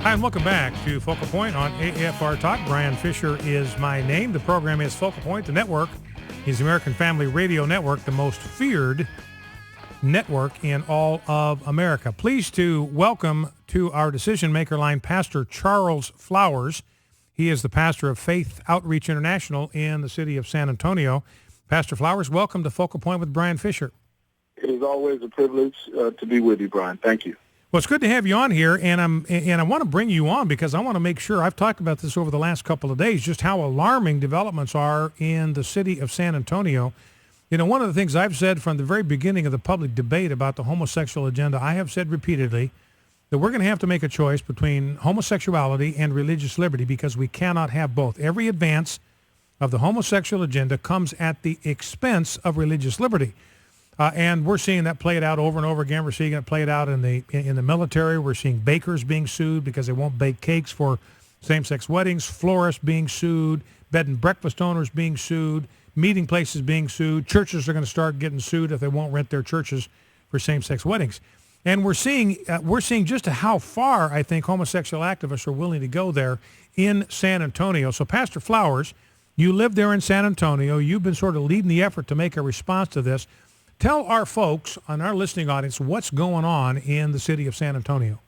Hi, and welcome back to Focal Point on AFR Talk. Brian Fisher is my name. The program is Focal Point. The network is the American Family Radio Network, the most feared network in all of America. Pleased to welcome to our decision maker line Pastor Charles Flowers. He is the pastor of Faith Outreach International in the city of San Antonio. Pastor Flowers, welcome to Focal Point with Brian Fisher. It is always a privilege to be with you, Brian. Thank you. Well, it's good to have you on here, and I want to bring you on because I want to make sure, I've talked about this over the last couple of days, just how alarming developments are in the city of San Antonio. You know, one of the things I've said from the very beginning of the public debate about the homosexual agenda, I have said repeatedly that we're going to have to make a choice between homosexuality and religious liberty because we cannot have both. Every advance of the homosexual agenda comes at the expense of religious liberty. And we're seeing that played out over and over again. We're seeing it played out in the military. We're seeing bakers being sued because they won't bake cakes for same-sex weddings, florists being sued, bed and breakfast owners being sued, meeting places being sued. Churches are going to start getting sued if they won't rent their churches for same-sex weddings. And we're seeing just how far I think homosexual activists are willing to go there in San Antonio. So, Pastor Flowers, you live there in San Antonio. You've been sort of leading the effort to make a response to this. Tell our folks and our listening audience what's going on in the city of San Antonio.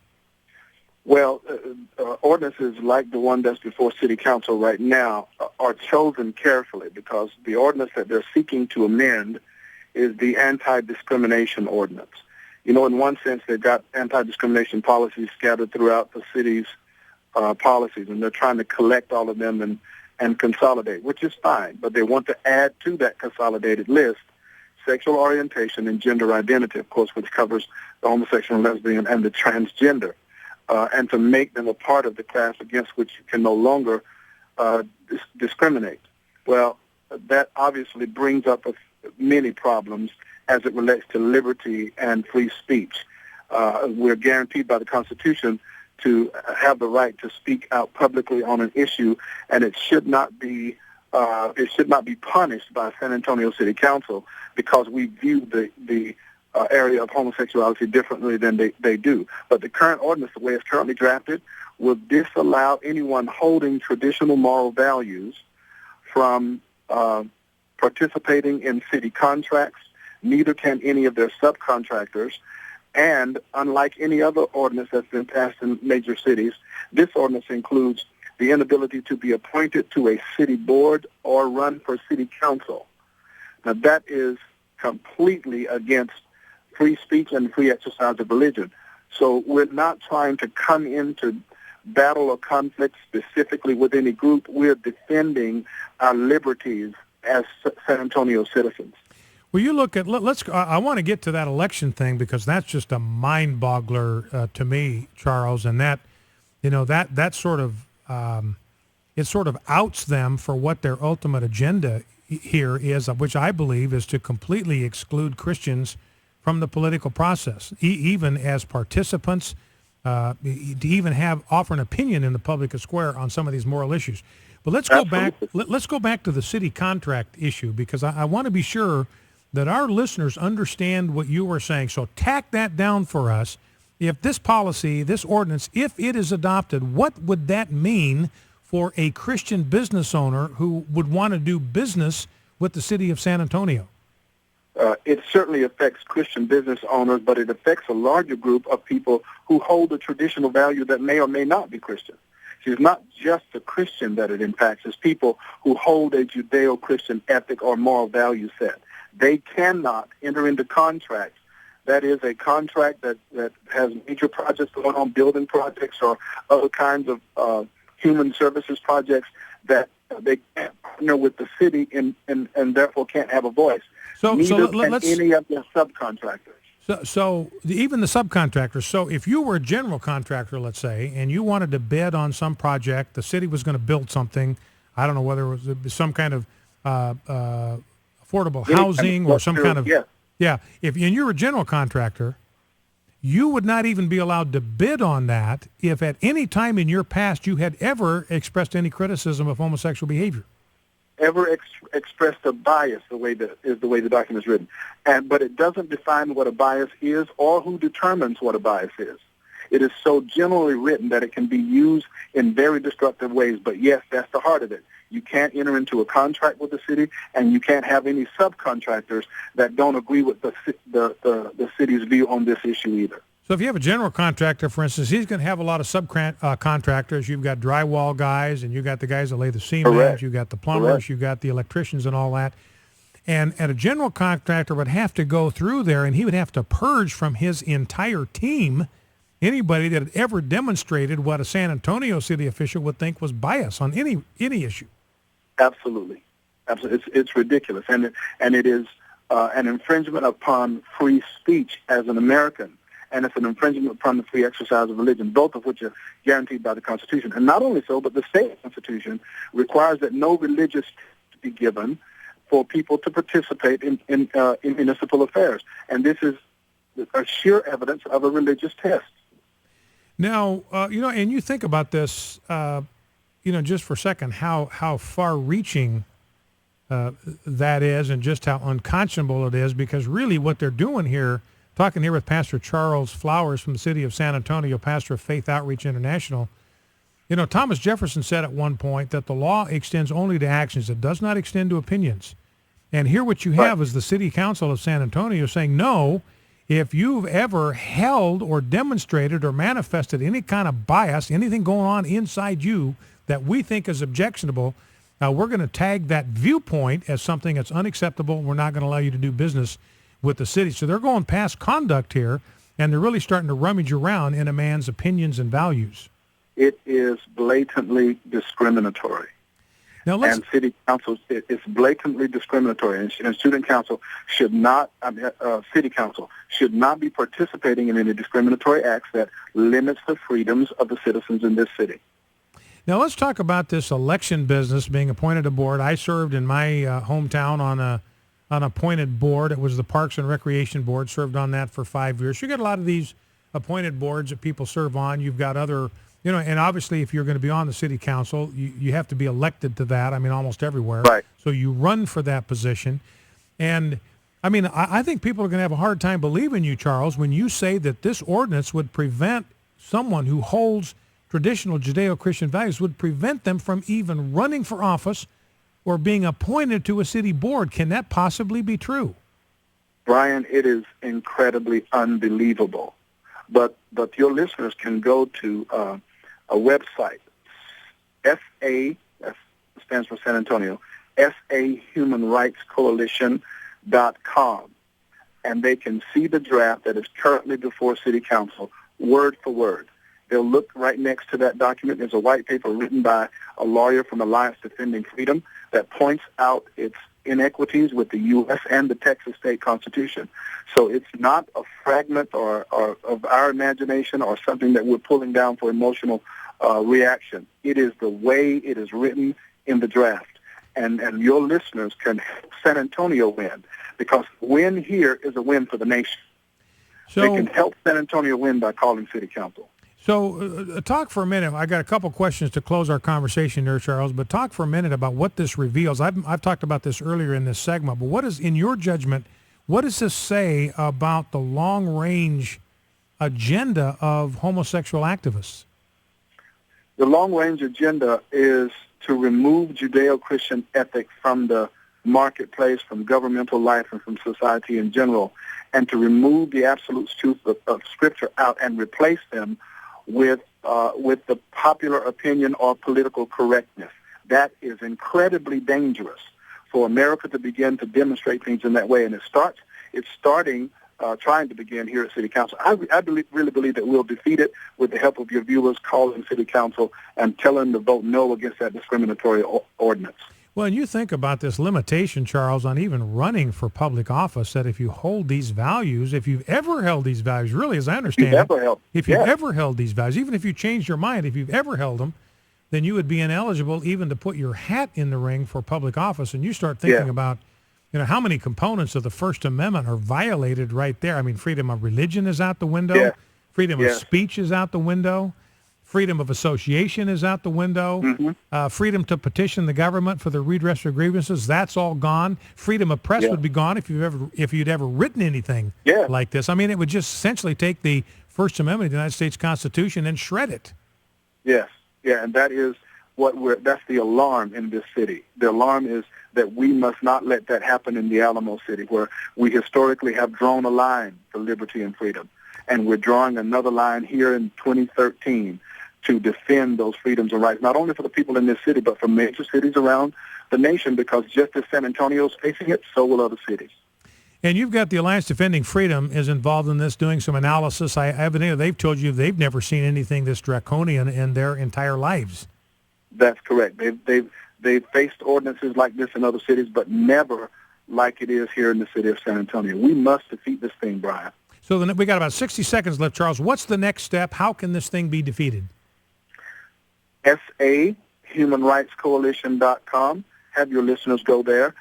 Well, ordinances like the one that's before City Council right now are chosen carefully because the ordinance that they're seeking to amend is the anti-discrimination ordinance. You know, in one sense, they've got anti-discrimination policies scattered throughout the city's policies, and they're trying to collect all of them and consolidate, which is fine. But they want to add to that consolidated list sexual orientation and gender identity, of course, which covers the homosexual and lesbian and the transgender, and to make them a part of the class against which you can no longer discriminate. Well, that obviously brings up many problems as it relates to liberty and free speech. We're guaranteed by the Constitution to have the right to speak out publicly on an issue, and it should not be punished by San Antonio City Council because we view the area of homosexuality differently than they do. But the current ordinance, the way it's currently drafted, will disallow anyone holding traditional moral values from participating in city contracts. Neither can any of their subcontractors. And unlike any other ordinance that's been passed in major cities, this ordinance includes the inability to be appointed to a city board or run for city council. Now, that is completely against free speech and free exercise of religion. So we're not trying to come into battle or conflict specifically with any group. We're defending our liberties as San Antonio citizens. Well, you look at, I want to get to that election thing because that's just a mind-boggler to me, Charles, and that sort of, it sort of outs them for what their ultimate agenda here is, which I believe is to completely exclude Christians from the political process, even as participants, to even offer an opinion in the public square on some of these moral issues. But let's go back. Let's go back to the city contract issue because I want to be sure that our listeners understand what you were saying. So tack that down for us. If this policy, this ordinance, if it is adopted, what would that mean for a Christian business owner who would want to do business with the city of San Antonio? It certainly affects Christian business owners, but it affects a larger group of people who hold a traditional value that may or may not be Christian. It's not just the Christian that it impacts. It's people who hold a Judeo-Christian ethic or moral value set. They cannot enter into contracts. That is a contract that has major projects going on, building projects or other kinds of human services projects that they can't partner with the city and therefore can't have a voice. Neither can any of their subcontractors. So even the subcontractors. So if you were a general contractor, let's say, and you wanted to bid on some project, the city was going to build something. I don't know whether it was some kind of affordable housing or some kind of If you're a general contractor, you would not even be allowed to bid on that if at any time in your past you had ever expressed any criticism of homosexual behavior. Ever expressed a bias the way the document is written. But it doesn't define what a bias is or who determines what a bias is. It is so generally written that it can be used in very destructive ways. But yes, that's the heart of it. You can't enter into a contract with the city, and you can't have any subcontractors that don't agree with the city's view on this issue either. So if you have a general contractor, for instance, he's going to have a lot of subcontractors. You've got drywall guys, and you've got the guys that lay the cement. Correct. You've got the plumbers. Correct. You've got the electricians and all that. And a general contractor would have to go through there, and he would have to purge from his entire team anybody that had ever demonstrated what a San Antonio city official would think was bias on any issue. Absolutely. It's ridiculous, and it is an infringement upon free speech as an American, and it's an infringement upon the free exercise of religion, both of which are guaranteed by the Constitution. And not only so, but the state constitution requires that no religious be given for people to participate in municipal affairs, and this is a sheer evidence of a religious test. Now, and you think about this, just for a second, how far-reaching that is, and just how unconscionable it is, because really what they're doing here, talking here with Pastor Charles Flowers from the city of San Antonio, pastor of Faith Outreach International. Thomas Jefferson said at one point that the law extends only to actions. It does not extend to opinions. And here what you have is the city council of San Antonio saying, no, if you've ever held or demonstrated or manifested any kind of bias, anything going on inside you that we think is objectionable, we're going to tag that viewpoint as something that's unacceptable. We're not going to allow you to do business with the city. So they're going past conduct here, and they're really starting to rummage around in a man's opinions and values. It is blatantly discriminatory. Now and city councils, it's blatantly discriminatory, and student council should not, city council should not be participating in any discriminatory acts that limits the freedoms of the citizens in this city. Now let's talk about this election business, being appointed a board. I served in my hometown on an appointed board. It was the Parks and Recreation Board, served on that for 5 years. You get a lot of these appointed boards that people serve on. You've got other, and obviously if you're going to be on the city council, you have to be elected to that, almost everywhere. Right. So you run for that position. And, I think people are going to have a hard time believing you, Charles, when you say that this ordinance would prevent someone who holds traditional Judeo-Christian values, would prevent them from even running for office or being appointed to a city board. Can that possibly be true? Brian, it is incredibly unbelievable. But your listeners can go to a website, SA, that stands for San Antonio, sahumanrightscoalition.com, and they can see the draft that is currently before City Council, word for word. They'll look right next to that document. There's a white paper written by a lawyer from Alliance Defending Freedom that points out its inequities with the U.S. and the Texas state constitution. So it's not a fragment or of our imagination or something that we're pulling down for emotional reaction. It is the way it is written in the draft. And your listeners can help San Antonio win, because win here is a win for the nation. So, they can help San Antonio win by calling City Council. So talk for a minute. I got a couple questions to close our conversation there, Charles, but talk for a minute about what this reveals. I've talked about this earlier in this segment, but what is, in your judgment, what does this say about the long-range agenda of homosexual activists? The long-range agenda is to remove Judeo-Christian ethic from the marketplace, from governmental life, and from society in general, and to remove the absolute truth of Scripture out and replace them with the popular opinion or political correctness. That is incredibly dangerous for America to begin to demonstrate things in that way, and it's starting trying to begin here at City Council. I really believe that we'll defeat it with the help of your viewers calling City Council and telling them to vote no against that discriminatory ordinance. Well, and you think about this limitation, Charles, on even running for public office, that if you hold these values, if you've ever held these values, really, as I understand it, if you've ever held these values, even if you changed your mind, if you've ever held them, then you would be ineligible even to put your hat in the ring for public office. And you start thinking about, how many components of the First Amendment are violated right there. Freedom of religion is out the window. Freedom of speech is out the window. Freedom of association is out the window. Mm-hmm. Freedom to petition the government for the redress of grievances, that's all gone. Freedom of press would be gone if you'd ever written anything like this. It would just essentially take the First Amendment of the United States Constitution and shred it. Yes, yeah, and that is that's the alarm in this city. The alarm is that we must not let that happen in the Alamo City, where we historically have drawn a line for liberty and freedom. And we're drawing another line here in 2013 to defend those freedoms and rights, not only for the people in this city, but for major cities around the nation, because just as San Antonio's facing it, so will other cities. And you've got the Alliance Defending Freedom is involved in this, doing some analysis. They've told you they've never seen anything this draconian in their entire lives. That's correct. They've faced ordinances like this in other cities, but never like it is here in the city of San Antonio. We must defeat this thing, Brian. So then we got about 60 seconds left, Charles. What's the next step? How can this thing be defeated? SAHumanRightsCoalition.com. Have your listeners go there.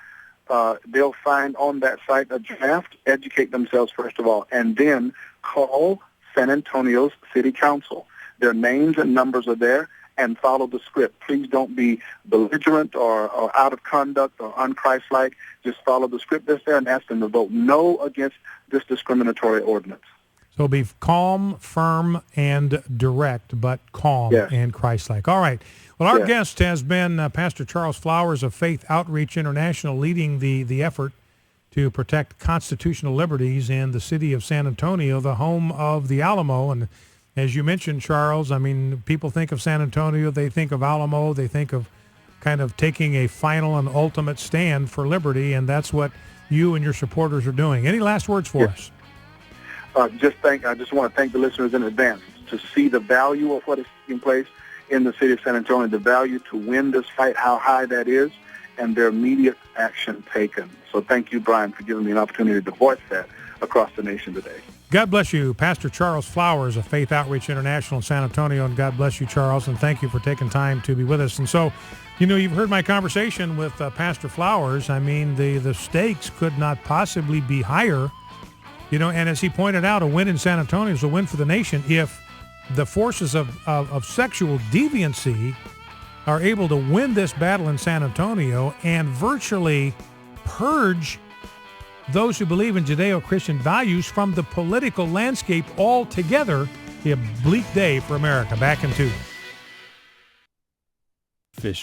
They'll find on that site a draft, educate themselves first of all, and then call San Antonio's City Council. Their names and numbers are there, and follow the script. Please don't be belligerent or out of conduct or unchristlike. Just follow the script that's there and ask them to vote no against this discriminatory ordinance. So be calm, firm, and direct, but calm and Christ-like. All right. Well, our guest has been Pastor Charles Flowers of Faith Outreach International, leading the effort to protect constitutional liberties in the city of San Antonio, the home of the Alamo. And as you mentioned, Charles, I mean, people think of San Antonio, they think of Alamo, they think of kind of taking a final and ultimate stand for liberty, and that's what you and your supporters are doing. Any last words for us? I just want to thank the listeners in advance to see the value of what is taking place in the city of San Antonio, the value to win this fight, how high that is, and their immediate action taken. So thank you, Brian, for giving me an opportunity to voice that across the nation today. God bless you, Pastor Charles Flowers of Faith Outreach International in San Antonio, and God bless you, Charles, and thank you for taking time to be with us. And so, you've heard my conversation with Pastor Flowers. I mean, the stakes could not possibly be higher, and as he pointed out, a win in San Antonio is a win for the nation if the forces of sexual deviancy are able to win this battle in San Antonio and virtually purge those who believe in Judeo-Christian values from the political landscape altogether. Be a bleak day for America. Back in 2.